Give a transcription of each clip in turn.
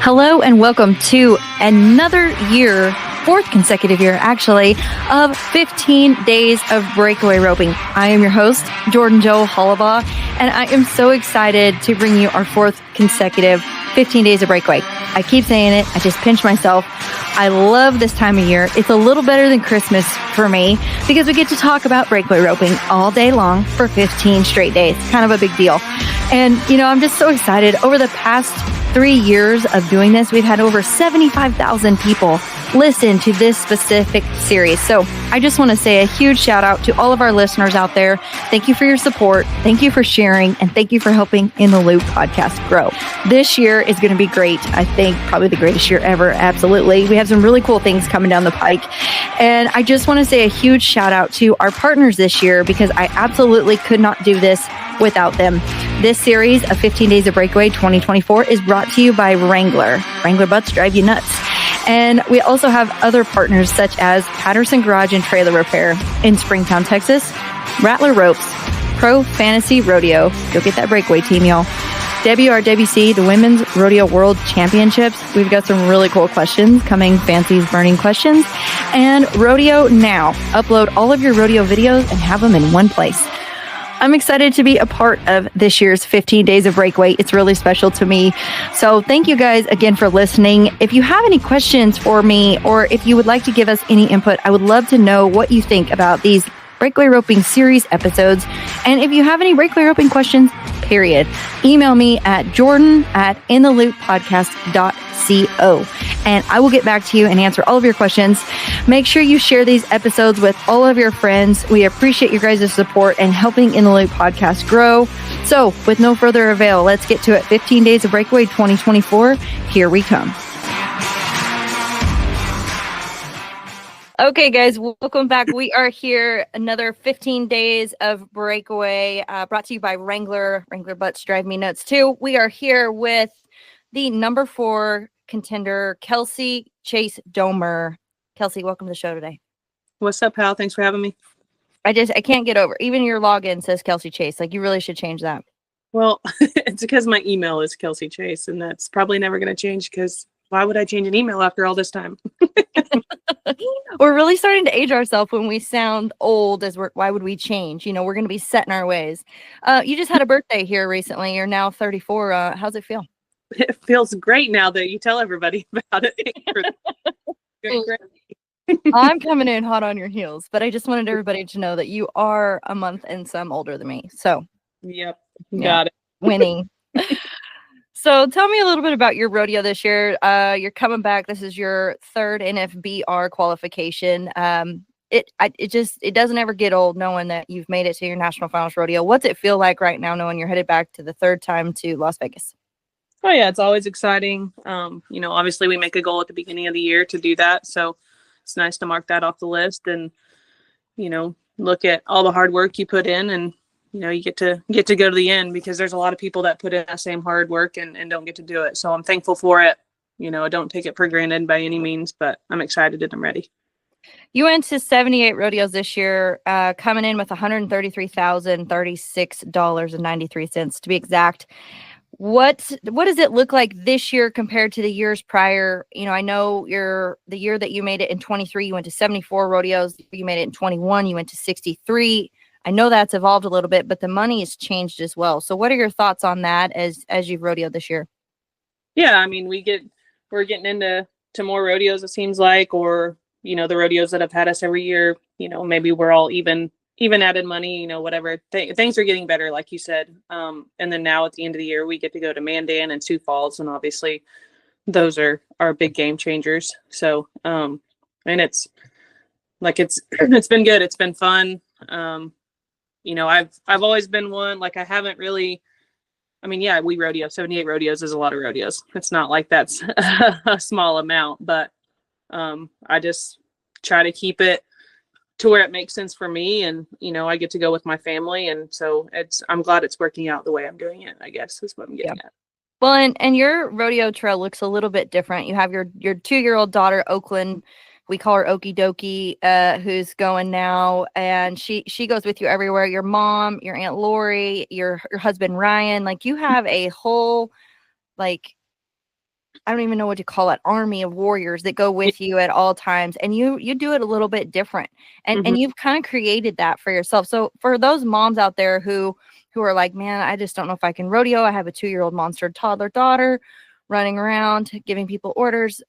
Hello and welcome to another year, fourth consecutive year actually, of 15 days of breakaway roping. I am your host, Jordan Jo Hollabaugh, and I am so excited to bring you our fourth consecutive 15 days of breakaway. I keep saying it, I just pinch myself. I love this time of year. It's a little better than Christmas for me because we get to talk about breakaway roping all day long for 15 straight days. Kind of a big deal. And, I'm just so excited. Over the past 3 years of doing this, we've had over 75,000 people listen to this specific series. So I just want to say a huge shout out to all of our listeners out there. Thank you for your support. Thank you for sharing. And thank you for helping In the Loop podcast grow. This year is going to be great. I think probably the greatest year ever. Absolutely. We have some really cool things coming down the pike. And I just want to say a huge shout out to our partners this year because I absolutely could not do this without them. This series of 15 Days of Breakaway 2024 is brought to you by Wrangler. Wrangler butts drive you nuts. And we also have other partners such as Patterson Garage and Trailer Repair in Springtown, Texas, Rattler Ropes, Pro Fantasy Rodeo. Go get that breakaway team, y'all. WRWC, the Women's Rodeo World Championships. We've got some really cool questions coming, Fancy's Burning Questions. And Rodeo Now. Upload all of your rodeo videos and have them in one place. I'm excited to be a part of this year's 15 Days of Breakaway. It's really special to me. So thank you guys again for listening. If you have any questions for me, or if you would like to give us any input, I would love to know what you think about these breakaway roping series episodes. And if you have any breakaway roping questions, period, email me at jordan@inthelooppodcast.co. And I will get back to you and answer all of your questions. Make sure you share these episodes with all of your friends. We appreciate your guys' support and helping In the Loop podcast grow. So with no further avail, let's get to it. 15 Days of Breakaway 2024. Here we come. Okay, guys, welcome back. We are here, another 15 days of breakaway, brought to you by Wrangler. Wrangler butts drive me nuts too. We are here with the number 4 contender, Kelsie Chace Domer. Kelsie, welcome to the show today. What's up, pal? Thanks for having me. I can't get over. Even your login says Kelsie Chace. Like, you really should change that. Well, it's because my email is Kelsie Chace, and that's probably never going to change because why would I change an email after all this time? We're really starting to age ourselves when we sound old. Why would we change? We're going to be set in our ways. You just had a birthday here recently. You're now 34. How's it feel? It feels great now that you tell everybody about it. I'm coming in hot on your heels, but I just wanted everybody to know that you are a month and some older than me. So, yep, got it. Winning. So tell me a little bit about your rodeo this year. You're coming back. This is your third NFBR qualification. It doesn't ever get old knowing that you've made it to your national finals rodeo. What's it feel like right now knowing you're headed back to the third time to Las Vegas? Oh yeah, it's always exciting. Obviously we make a goal at the beginning of the year to do that. So it's nice to mark that off the list and, look at all the hard work you put in and, you get to go to the end because there's a lot of people that put in that same hard work and don't get to do it. So I'm thankful for it. I don't take it for granted by any means, but I'm excited and I'm ready. You went to 78 rodeos this year, coming in with $133,036.93 to be exact. What does it look like this year compared to the years prior? I know the year that you made it in 23, you went to 74 rodeos. You made it in 21, you went to 63. I know that's evolved a little bit, but the money has changed as well. So what are your thoughts on that as you've rodeoed this year? Yeah, I mean, we're getting into more rodeos, it seems like, or, the rodeos that have had us every year, maybe we're all even added money, whatever. Things are getting better, like you said. And then now at the end of the year, we get to go to Mandan and Sioux Falls. And obviously those are big game changers. So, and it's been good. It's been fun. I've always been one, like I haven't really, we rodeo. 78 rodeos is a lot of rodeos. It's not like that's a small amount, but I just try to keep it to where it makes sense for me. And, I get to go with my family. And so I'm glad it's working out the way I'm doing it, I guess is what I'm getting at. Well, and your rodeo trail looks a little bit different. You have your 2-year-old daughter, Oaklynn. We call her Okie Dokie, who's going now, and she goes with you everywhere. Your mom, your Aunt Lori, your husband Ryan, like you have a whole I don't even know what to call it, army of warriors that go with you at all times. And you do it a little bit different. And you've kind of created that for yourself. So for those moms out there who are like, man, I just don't know if I can rodeo. I have a 2-year-old monster toddler daughter running around giving people orders.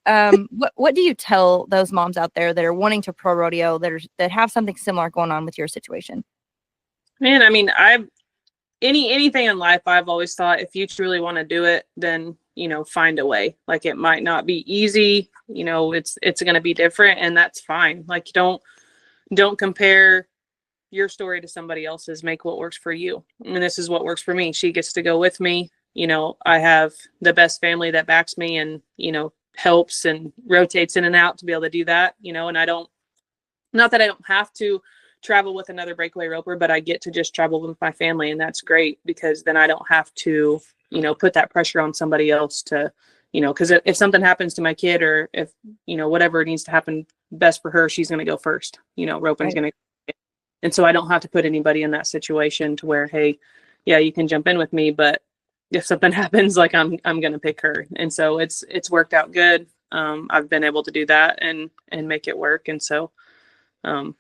What do you tell those moms out there that are wanting to pro rodeo that have something similar going on with your situation? Man, I mean, anything in life, I've always thought if you truly want to do it, then, find a way. Like, it might not be easy, it's going to be different, and that's fine. Like, don't compare your story to somebody else's. Make what works for you. And this is what works for me. She gets to go with me. I have the best family that backs me and, helps and rotates in and out to be able to do that, and not that I don't have to travel with another breakaway roper, but I get to just travel with my family, and that's great because then I don't have to, put that pressure on somebody else to, because if something happens to my kid or if, whatever needs to happen best for her, she's going to go first, roping's going to, and so I don't have to put anybody in that situation to where, hey, yeah, you can jump in with me, but if something happens, like I'm going to pick her. And so it's worked out good. I've been able to do that and make it work. And so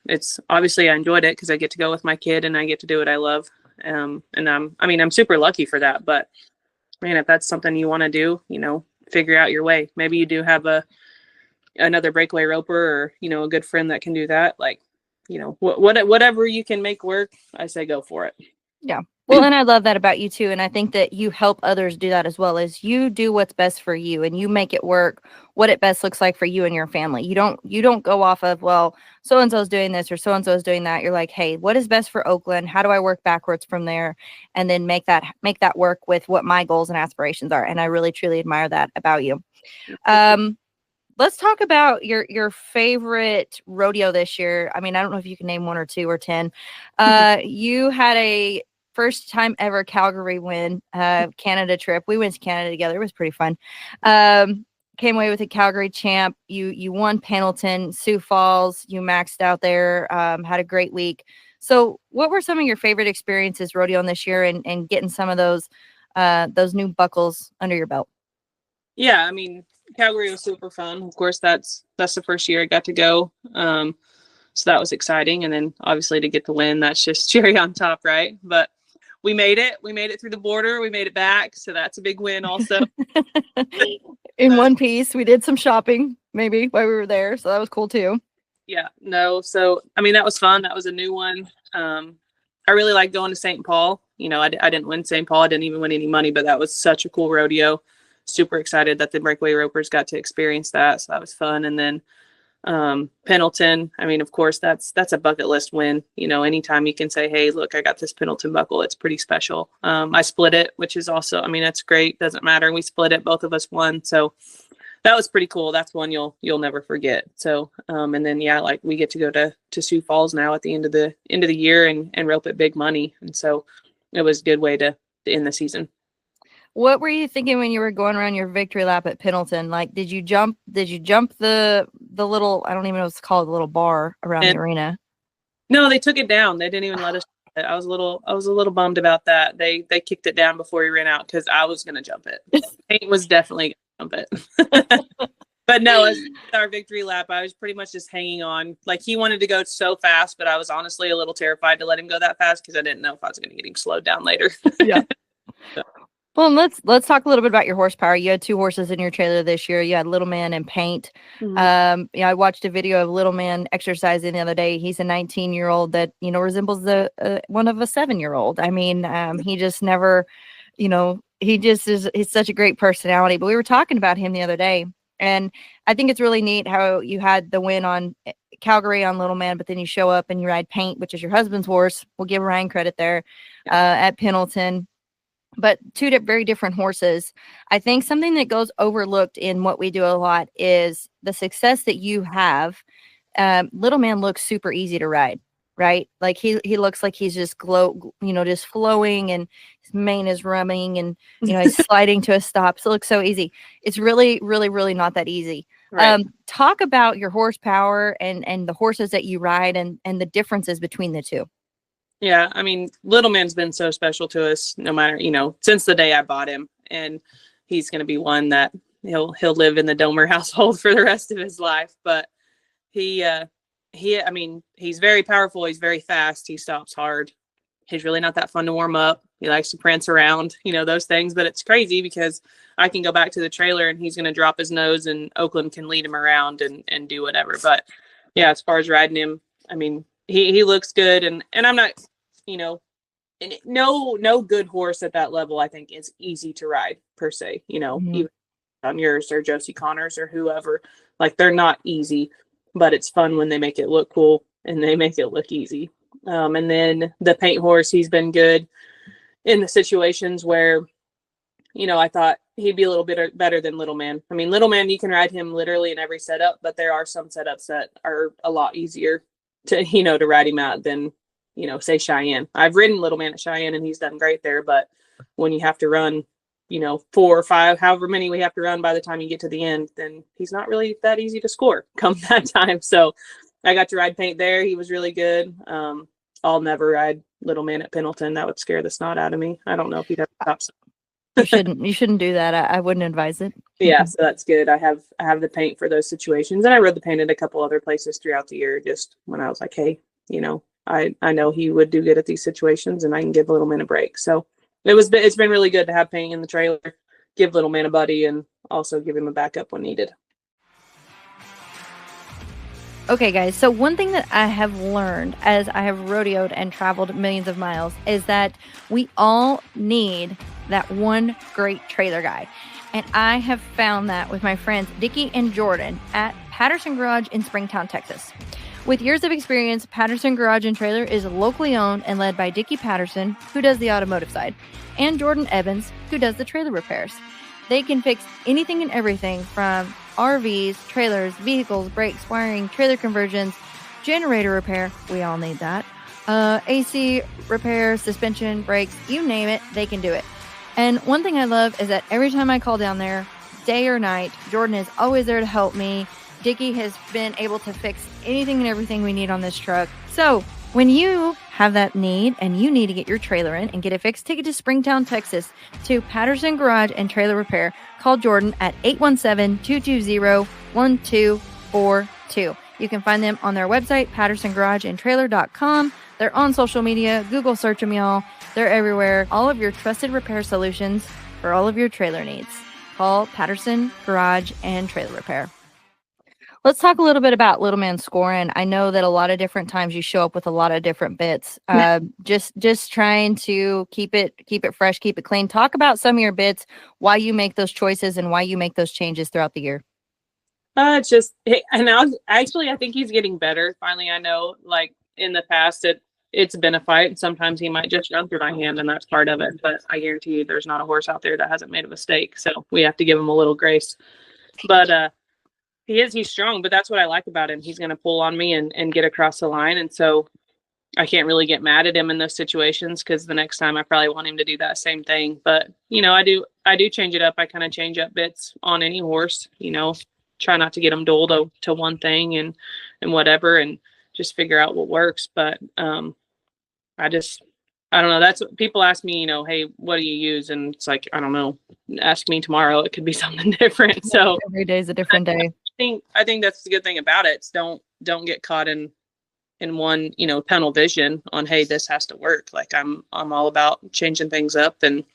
it's obviously I enjoyed it because I get to go with my kid and I get to do what I love. And I'm super lucky for that, but man, if that's something you want to do, figure out your way. Maybe you do have another breakaway roper or, a good friend that can do that. Like, whatever you can make work, I say go for it. Yeah. Well, and I love that about you too. And I think that you help others do that as well. As you do what's best for you and you make it work, what it best looks like for you and your family. You don't go off of, well, so-and-so is doing this or so-and-so is doing that. You're like, hey, what is best for Oaklynn? How do I work backwards from there? And then make that work with what my goals and aspirations are. And I really, truly admire that about you. Let's talk about your favorite rodeo this year. I mean, I don't know if you can name 1 or 2 or 10. You had a first time ever Calgary win, Canada trip. We went to Canada together. It was pretty fun. Came away with a Calgary champ. You won Pendleton, Sioux Falls. You maxed out there. Had a great week. So what were some of your favorite experiences rodeoing this year and getting some of those new buckles under your belt? Yeah, I mean, Calgary was super fun. Of course, that's the first year I got to go. So that was exciting. And then obviously to get the win, that's just cherry on top, right? But we made it. We made it through the border. We made it back. So that's a big win also. In one piece, we did some shopping maybe while we were there. So that was cool too. Yeah, no. So, I mean, that was fun. That was a new one. I really like going to St. Paul. I didn't win St. Paul. I didn't even win any money, but that was such a cool rodeo. Super excited that the breakaway ropers got to experience that. So that was fun. And then Pendleton, I mean, of course, that's a bucket list win. Anytime you can say, hey, look, I got this Pendleton buckle, it's pretty special. I split it, which is also, I mean, that's great. Doesn't matter. We split it. Both of us won. So that was pretty cool. That's one you'll never forget. So, and then, yeah, like we get to go to Sioux Falls now at the end of the year and rope at big money. And so it was a good way to end the season. What were you thinking when you were going around your victory lap at Pendleton? Like, did you jump the little, I don't even know what it's called, the little bar around the arena? No, they took it down. They didn't even let us. I was a little bummed about that. They kicked it down before we ran out because I was going to jump it. Hank was definitely going to jump it. But no, as our victory lap, I was pretty much just hanging on. Like, he wanted to go so fast, but I was honestly a little terrified to let him go that fast because I didn't know if I was going to get him slowed down later. Yeah. So. Well, let's talk a little bit about your horsepower. You had 2 horses in your trailer this year. You had Little Man and Paint. Mm-hmm. I watched a video of Little Man exercising the other day. He's a 19-year-old that, resembles one of a 7-year-old. I mean, he just never, he's such a great personality. But we were talking about him the other day. And I think it's really neat how you had the win on Calgary on Little Man, but then you show up and you ride Paint, which is your husband's horse. We'll give Ryan credit there at Pendleton. But 2 very different horses. I think something that goes overlooked in what we do a lot is the success that you have. Little Man looks super easy to ride, right? Like he looks like he's just just flowing, and his mane is running, and he's sliding to a stop. So it looks so easy. It's really, really, really not that easy. Right. Talk about your horsepower and the horses that you ride and the differences between the 2. Yeah, I mean, Little Man's been so special to us no matter, since the day I bought him. And he's going to be one that, he'll live in the Domer household for the rest of his life. But I mean, he's very powerful. He's very fast. He stops hard. He's really not that fun to warm up. He likes to prance around, those things. But it's crazy because I can go back to the trailer and he's going to drop his nose and Oaklynn can lead him around and do whatever. But yeah, as far as riding him, I mean, he looks good. And I'm not, no good horse at that level, I think, is easy to ride per se, even on yours or Josie Connors or whoever. Like, they're not easy, but it's fun when they make it look cool and they make it look easy. And then the paint horse, he's been good in the situations where, I thought he'd be a little bit better than Little Man. I mean, Little Man, you can ride him literally in every setup, but there are some setups that are a lot easier to, to ride him out than, say Cheyenne. I've ridden Little Man at Cheyenne and he's done great there, but when you have to run, 4 or 5, however many we have to run by the time you get to the end, then he's not really that easy to score come that time. So I got to ride paint there. He was really good. I'll never ride Little Man at Pendleton. That would scare the snot out of me. I don't know if he'd ever stop. You shouldn't do that. I wouldn't advise it. Yeah, so that's good. I have the paint for those situations, and I rode the paint at a couple other places throughout the year. Just when I was like, hey, I know he would do good at these situations, and I can give Little Man a break. So it's been really good to have paint in the trailer, give Little Man a buddy, and also give him a backup when needed. Okay, guys, so one thing that I have learned as I have rodeoed and traveled millions of miles is that we all need that one great trailer guy. And I have found that with my friends Dickie and Jordan at Patterson Garage in Springtown, Texas. With years of experience, Patterson Garage and Trailer is locally owned and led by Dickie Patterson, who does the automotive side, and Jordan Evans, who does the trailer repairs. They can fix anything and everything from RVs, trailers, vehicles, brakes, wiring, trailer conversions, generator repair. We all need that. AC repair, suspension, brakes, you name it, they can do it. And one thing I love is that every time I call down there, day or night, Jordan is always there to help me. Dickie has been able to fix anything and everything we need on this truck. So when you have that need and you need to get your trailer in and get it fixed, take it to Springtown, Texas, to Patterson Garage and Trailer Repair. Call Jordan at 817-220-1242. You can find them on their website, pattersongarageandtrailer.com. They're on social media. Google search them, y'all. They're everywhere. All of your trusted repair solutions for all of your trailer needs. Call Patterson Garage and Trailer Repair. Let's talk a little bit about Little Man scoring. I know that a lot of different times you show up with a lot of different bits. Just trying to keep it fresh, keep it clean. Talk about some of your bits, why you make those choices and why you make those changes throughout the year. I think he's getting better. Finally, I know, like in the past, it's been a fight. Sometimes he might just run through my hand, and that's part of it. But I guarantee you, there's not a horse out there that hasn't made a mistake. So we have to give him a little grace. But he's strong, but that's what I like about him. He's going to pull on me and get across the line. And so I can't really get mad at him in those situations, because the next time I probably want him to do that same thing. But, I do change it up. I kind of change up bits on any horse, try not to get them dulled to one thing and whatever, and just figure out what works. But I don't know. That's what people ask me, hey, what do you use? And it's like, I don't know. Ask me tomorrow. It could be something different. So every day is a different day. I think that's the good thing about it. It's don't get caught in one, tunnel vision on, hey, this has to work. Like I'm all about changing things up and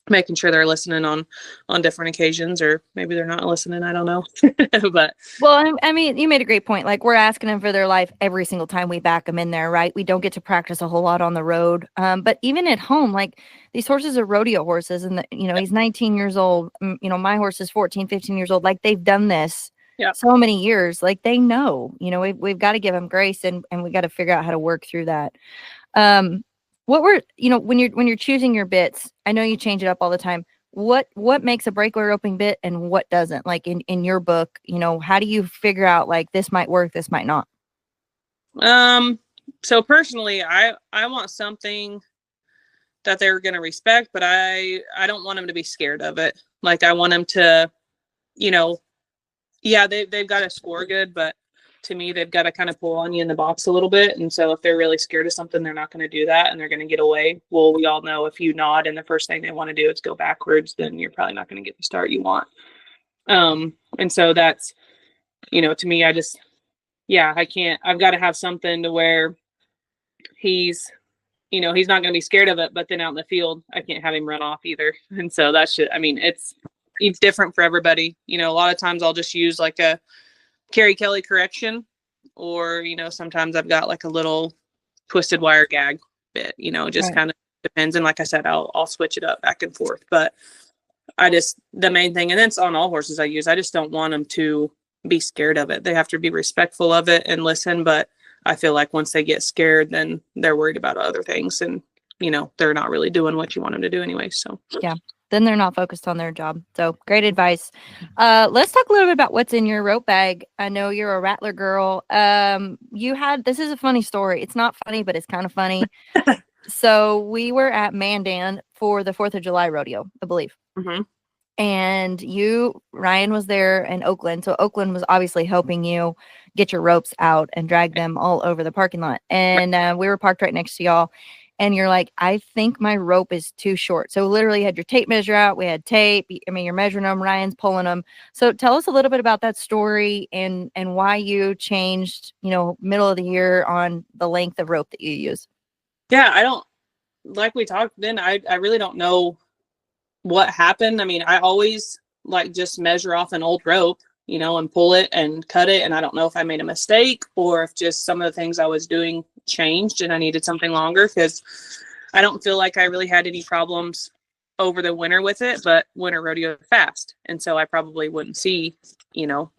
making sure they're listening on different occasions, or maybe they're not listening. I don't know. But well, I mean, you made a great point. Like, we're asking them for their life every single time we back them in there, right? We don't get to practice a whole lot on the road. But even at home, like, these horses are rodeo horses, and he's 19 years old. My horse is 14, 15 years old. Like, they've done this so many years. Like, they know, we've got to give them grace, and we got to figure out how to work through that. What were, when you're choosing your bits, I know you change it up all the time. What makes a breakaway roping bit and what doesn't? Like in your book, how do you figure out, like, this might work, this might not? So personally, I want something that they're going to respect, but I don't want them to be scared of it. Like, I want them to, they've got to score good, but to me, they've got to kind of pull on you in the box a little bit. And so if they're really scared of something, they're not going to do that, and they're going to get away. Well, we all know if you nod and the first thing they want to do is go backwards, then you're probably not going to get the start you want. And so that's, to me, I've got to have something to where he's not going to be scared of it, but then out in the field, I can't have him run off either. And so it's different for everybody. A lot of times I'll just use like a Carrie Kelly correction, or, sometimes I've got like a little twisted wire gag bit, just kind of depends. And like I said, I'll switch it up back and forth, but the main thing, and it's on all horses I just don't want them to be scared of it. They have to be respectful of it and listen. But I feel like once they get scared, then they're worried about other things, and, they're not really doing what you want them to do anyway. So yeah, then they're not focused on their job. So great advice. Let's talk a little bit about what's in your rope bag. I know you're a rattler girl. This is a funny story. It's not funny, but it's kind of funny. So we were at Mandan for the 4th of July rodeo, I believe. Mm-hmm. And Ryan was there in Oaklynn. So Oaklynn was obviously helping you get your ropes out and drag them all over the parking lot. And we were parked right next to y'all. And you're like, I think my rope is too short. So literally had your tape measure out. We had tape. I mean, you're measuring them. Ryan's pulling them. So tell us a little bit about that story and why you changed, middle of the year on the length of rope that you use. Yeah, I don't, like we talked then, I really don't know what happened. I mean, I always just measure off an old rope, and pull it and cut it. And I don't know if I made a mistake or if just some of the things I was doing changed and I needed something longer, because I don't feel like I really had any problems over the winter with it, but winter rodeo is fast. And so I probably wouldn't see,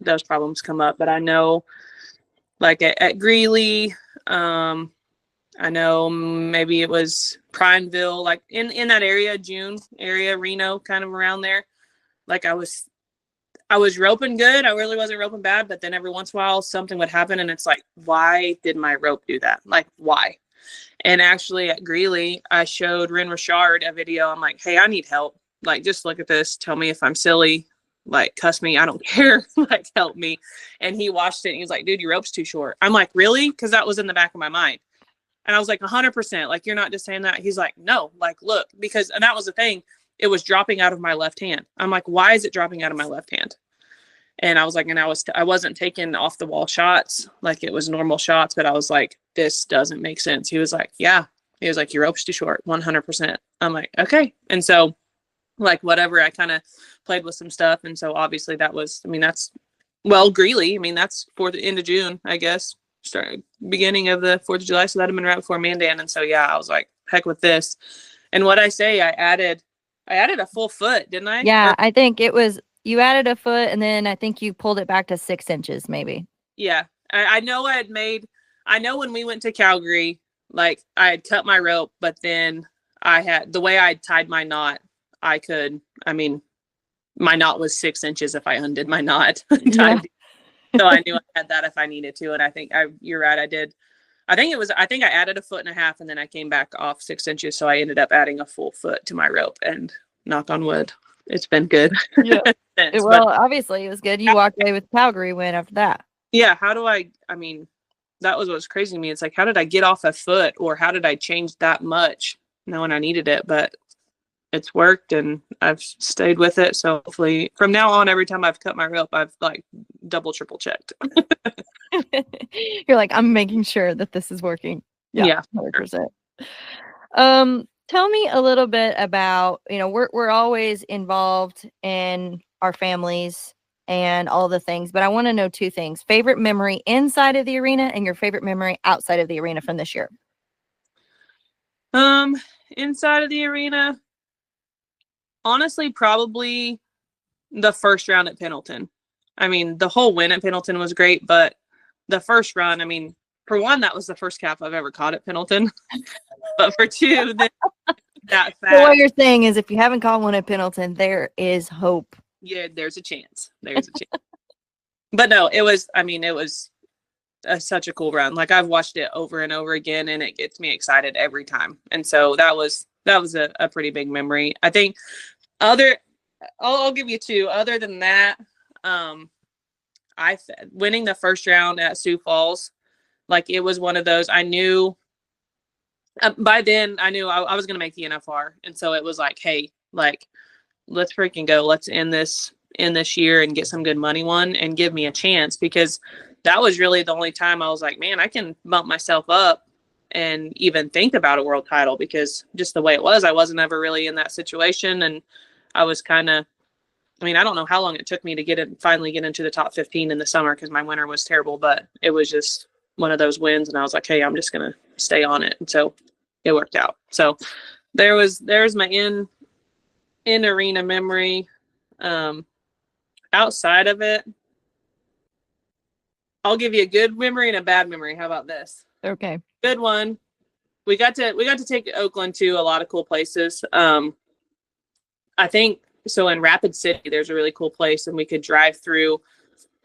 those problems come up. But I know like at Greeley, I know maybe it was Prineville, like in that area, June area, Reno, kind of around there. Like I was roping good. I really wasn't roping bad, but then every once in a while something would happen and it's like, why did my rope do that? Like, why? And actually at Greeley, I showed Ren Richard a video. I'm like, hey, I need help. Like, just look at this. Tell me if I'm silly. Like, cuss me. I don't care. Like, help me. And he watched it and he was like, dude, your rope's too short. I'm like, really? Because that was in the back of my mind. And I was like, 100%, like, you're not just saying that. He's like, no, like, look, and that was the thing. It was dropping out of my left hand. I'm like, why is it dropping out of my left hand? And I was like, and I wasn't taking off the wall shots. Like it was normal shots, but I was like, this doesn't make sense. He was like, yeah. He was like, your rope's too short, 100%. I'm like, okay. And so like, whatever, I kind of played with some stuff. And so obviously that's Greeley. I mean, that's for the end of June, I guess. Beginning of the 4th of July, so that'd have been right before Mandan. And so I was like, heck with this. And what I say, I added a full foot, didn't I? Yeah, I think it was, you added a foot and then I think you pulled it back to 6 inches maybe. Yeah, I know I know when we went to Calgary, like I had cut my rope, but then I had, the way I tied my knot, my knot was 6 inches if I undid my knot. Yeah. So I knew I had that if I needed to. And I think you're right. I did. I think I added a foot and a half and then I came back off 6 inches. So I ended up adding a full foot to my rope, and knock on wood, it's been good. Yeah. Obviously it was good. You walked away with Calgary win after that. Yeah. That was what's crazy to me. It's like, how did I get off a foot, or how did I change that much knowing I needed it? But it's worked and I've stayed with it. So hopefully from now on, every time I've cut my rope, I've like double, triple checked. You're like, I'm making sure that this is working. Yeah. 100%. Tell me a little bit about, we're always involved in our families and all the things, but I want to know 2 things: favorite memory inside of the arena and your favorite memory outside of the arena from this year. Inside of the arena, honestly, probably the first round at Pendleton. I mean, the whole win at Pendleton was great, but the first run, for one, that was the first calf I've ever caught at Pendleton. But for 2, that fast. So what you're saying is, if you haven't caught one at Pendleton, there is hope. Yeah, there's a chance. But no, it was such a cool run. Like, I've watched it over and over again, and it gets me excited every time. And so that was a pretty big memory. I think I'll give you 2. Other than that, winning the first round at Sioux Falls, like, it was one of those, I knew by then I knew I was going to make the NFR. And so it was like, hey, like, let's freaking go. Let's end this in this year and get some good money won and give me a chance, because that was really the only time I was like, man, I can bump myself up and even think about a world title, because just the way it was, I wasn't ever really in that situation. And I was kind of, I mean, I don't know how long it took me to finally get into the top 15 in the summer, because my winter was terrible, but it was just one of those wins. And I was like, hey, I'm just going to stay on it. And so it worked out. So there's my in arena memory. Outside of it, I'll give you a good memory and a bad memory. How about this? Okay. Good one. We got to take Oaklynn to a lot of cool places. I think so. In Rapid City, there's a really cool place, and we could drive through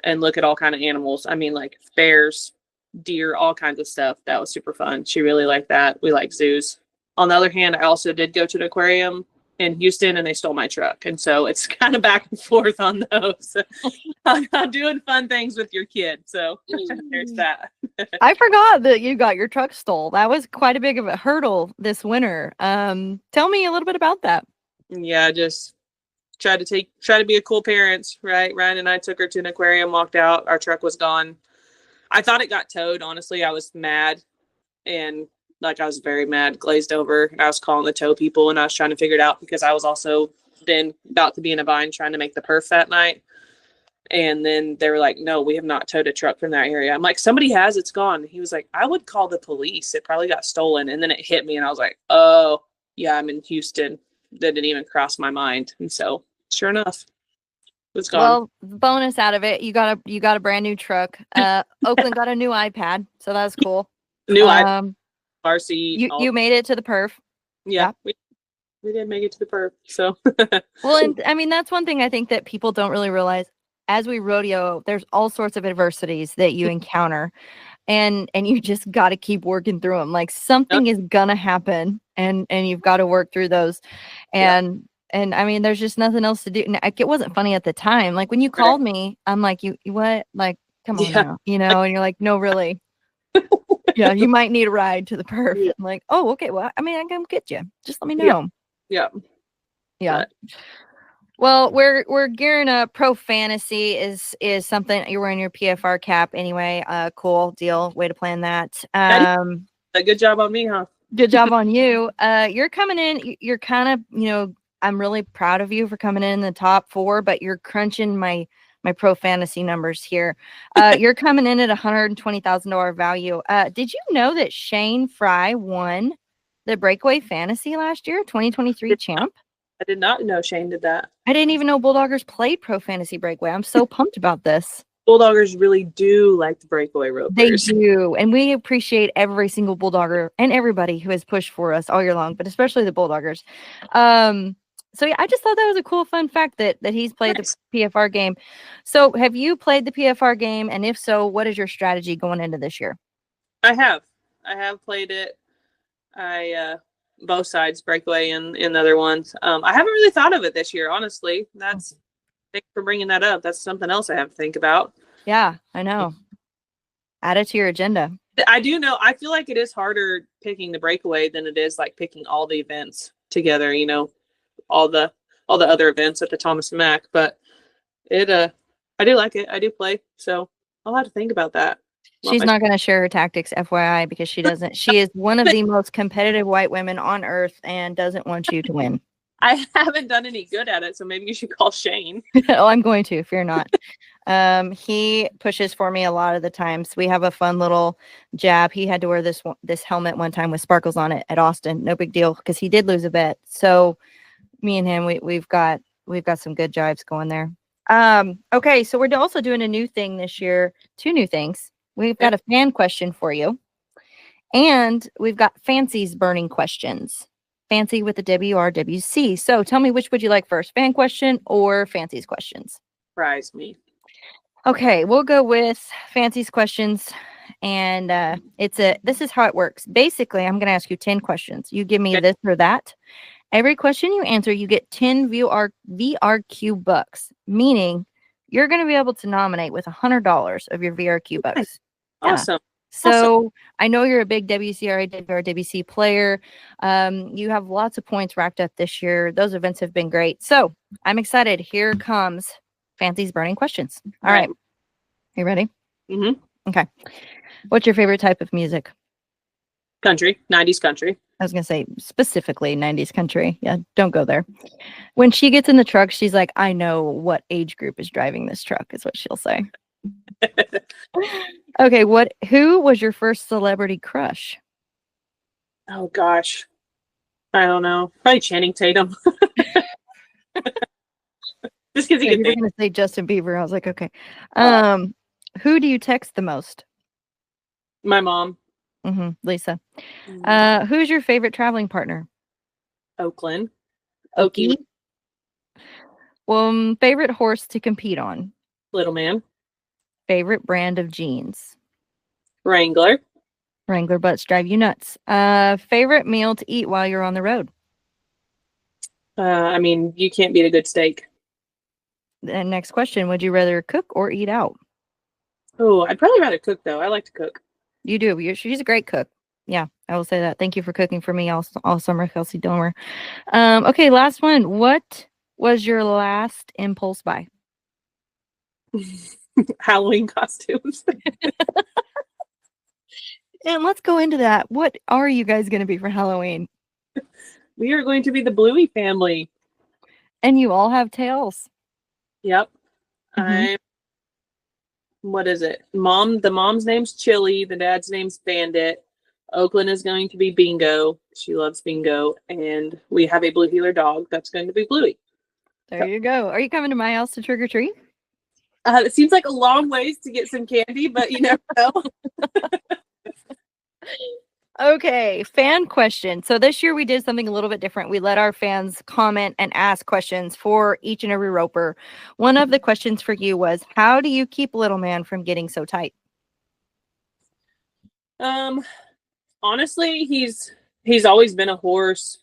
and look at all kind of animals. I mean, like bears, deer, all kinds of stuff. That was super fun. She really liked that. We like zoos. On the other hand, I also did go to an aquarium in Houston, and they stole my truck. And so it's kind of back and forth on those. I'm doing fun things with your kid. So there's that. I forgot that you got your truck stole. That was quite a big of a hurdle this winter. Tell me a little bit about that. Yeah, just try to be a cool parent, right? Ryan and I took her to an aquarium, walked out, our truck was gone. I thought it got towed. Honestly, I was mad, and like I was very mad, glazed over. And I was calling the tow people, and I was trying to figure it out, because I was also then about to be in a bind trying to make the perf that night. And then they were like, no, we have not towed a truck from that area. I'm like, somebody has, it's gone. He was like, I would call the police. It probably got stolen. And then it hit me, and I was like, oh yeah, I'm in Houston. That didn't even cross my mind. And so sure enough, it's gone. Well, bonus out of it, you got a brand new truck. Oaklynn got a new iPad, so that was cool. New iPad, RC. You made it to the perf. Yeah. We did make it to the perf. So well, and I mean, that's one thing I think that people don't really realize. As we rodeo, there's all sorts of adversities that you encounter, and you just got to keep working through them. Like something is gonna happen, and you've got to work through those. And I mean, there's just nothing else to do. It wasn't funny at the time. Like when you called me, I'm like, you what? Like, come on now, and you're like, no, really. Yeah, you might need a ride to the perf. Yeah. I'm like, oh, okay. Well, I mean, I can get you. Just let me know. Yeah. Well, we're gearing up. Pro Fantasy is something. You're wearing your PFR cap anyway. Cool deal. Way to plan that. A good job on me, huh? Good job on you. You're coming in. You're kind of, I'm really proud of you for coming in the top 4, but you're crunching my Pro Fantasy numbers here. You're coming in at $120,000 value. Did you know that Shane Fry won the Breakaway Fantasy last year, 2023 champ? I did not know Shane did that. I didn't even know Bulldoggers played Pro Fantasy Breakaway. I'm so pumped about this. Bulldoggers really do like the Breakaway ropers. They do. And we appreciate every single Bulldogger and everybody who has pushed for us all year long, but especially the Bulldoggers. So yeah, I just thought that was a cool fun fact that he's played the PFR game. So have you played the PFR game? And if so, what is your strategy going into this year? I have played it. Both sides, Breakaway and other ones. I haven't really thought of it this year, honestly. Thanks for bringing that up. That's something else I have to think about. Yeah, I know. Add it to your agenda. I do know. I feel like it is harder picking the Breakaway than it is like picking all the events together. All the other events at the Thomas and Mack. But I do like it. I do play. So I'll have to think about that. She's not going to share her tactics, FYI, because she doesn't. She is one of the most competitive white women on earth and doesn't want you to win. I haven't done any good at it, so maybe you should call Shane. Oh, I'm going to. Fear not. He pushes for me a lot of the times. We have a fun little jab. He had to wear this helmet one time with sparkles on it at Austin. No big deal, because he did lose a bet. So me and him, we've got some good jibes going there. Okay, so we're also doing a new thing this year. 2 new things. We've got a fan question for you, and we've got Fancy's burning questions. Fancy with the WRWC. So tell me, which would you like first, fan question or Fancy's questions? Surprise me. Okay, we'll go with Fancy's questions, and this is how it works. Basically, I'm going to ask you 10 questions. You give me this or that. Every question you answer, you get 10 VRQ bucks, meaning you're going to be able to nominate with $100 of your VRQ bucks. Awesome. So awesome. I know you're a big WCRA, WRWC player. You have lots of points racked up this year. Those events have been great. So I'm excited. Here comes Fancy's burning questions. All right. You ready? Mm-hmm. Okay. What's your favorite type of music? Country, 90s country. I was going to say specifically 90s country. Yeah, don't go there. When she gets in the truck, she's like, I know what age group is driving this truck, is what she'll say. Okay, who was your first celebrity crush? Oh, gosh. I don't know. Probably Channing Tatum. Just because he You can were think. going to say Justin Bieber. I was like, okay. Oh. Who do you text the most? My mom. Lisa. Who's your favorite traveling partner? Oaklynn. Okie. Favorite horse to compete on? Little man. Favorite brand of jeans? Wrangler. Wrangler butts drive you nuts. Favorite meal to eat while you're on the road? I mean, you can't beat a good steak. And next question, would you rather cook or eat out? Oh, I'd probably rather cook, though. I like to cook. You do. She's a great cook. Yeah, I will say that. Thank you for cooking for me all summer, Kelsie Domer. Okay, last one. What was your last impulse buy? Halloween costumes. And let's go into that. What are you guys going to be for Halloween? We are going to be the Bluey family. And you all have tails. Yep. What is it? The mom's name's Chili. The dad's name's Bandit. Oaklynn is going to be Bingo. She loves Bingo. And we have a blue heeler dog that's going to be Bluey. There you go. Are you coming to my house to trick or treat? It seems like a long ways to get some candy, but you never know. Okay, fan question. So this year we did something a little bit different. We let our fans comment and ask questions for each and every roper. One of the questions for you was, how do you keep Little Man from getting so tight? Honestly, he's always been a horse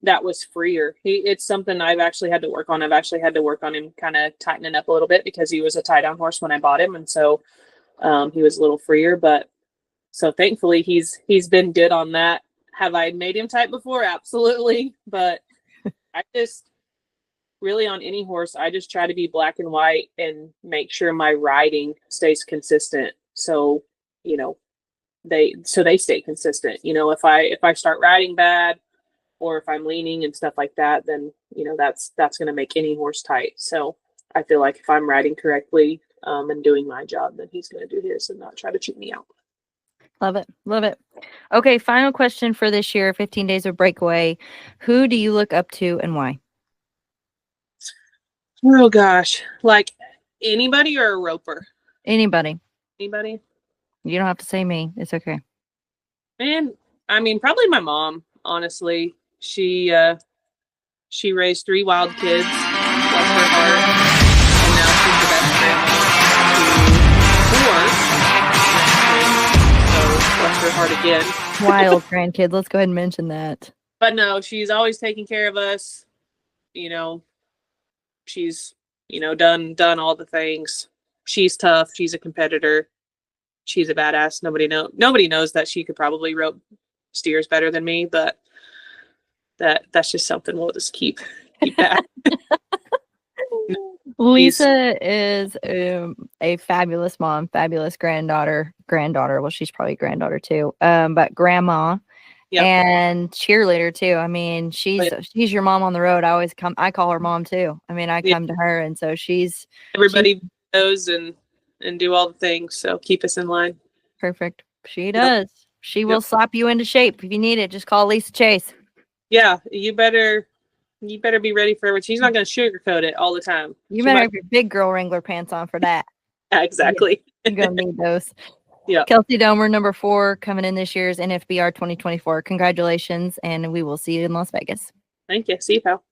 that was freer. It's something I've actually had to work on. I've actually had to work on him kind of tightening up a little bit because he was a tie down horse when I bought him, and so he was a little freer, but so thankfully he's been good on that. Have I made him tight before? Absolutely. But I just really, on any horse, I just try to be black and white and make sure my riding stays consistent. So, they stay consistent. If I start riding bad or if I'm leaning and stuff like that, then, that's going to make any horse tight. So I feel like if I'm riding correctly and doing my job, then he's going to do his and not try to cheat me out. Love it. Love it. Okay, final question for this year, 15 Days of Breakaway. Who do you look up to and why? Oh, gosh. Like anybody or a roper? Anybody. Anybody? You don't have to say me. It's okay. Man, I mean, probably my mom, honestly. She raised 3 wild kids. Bless her heart. And now she's the best grandma to 4. So bless her heart again. Wild grandkids. Let's go ahead and mention that. But no, she's always taking care of us. She's, done all the things. She's tough. She's a competitor. She's a badass. Nobody knows that she could probably rope steers better than me, but that's just something we'll just keep that. Lisa is a fabulous mom, fabulous granddaughter. Well, she's probably granddaughter too. But grandma. Yep. And cheerleader too. I mean, she's your mom on the road. I call her mom too. I mean, I come to her, and so everybody knows and do all the things. So keep us in line. Perfect. She does. Yep. She will slap you into shape if you need it. Just call Lisa Chace. Yeah, you better be ready for it. She's not going to sugarcoat it all the time. You better have your big girl Wrangler pants on for that. Yeah, exactly. You're going to need those. Yeah. Kelsie Domer, number 4, coming in this year's NFBR 2024. Congratulations, and we will see you in Las Vegas. Thank you. See you, pal.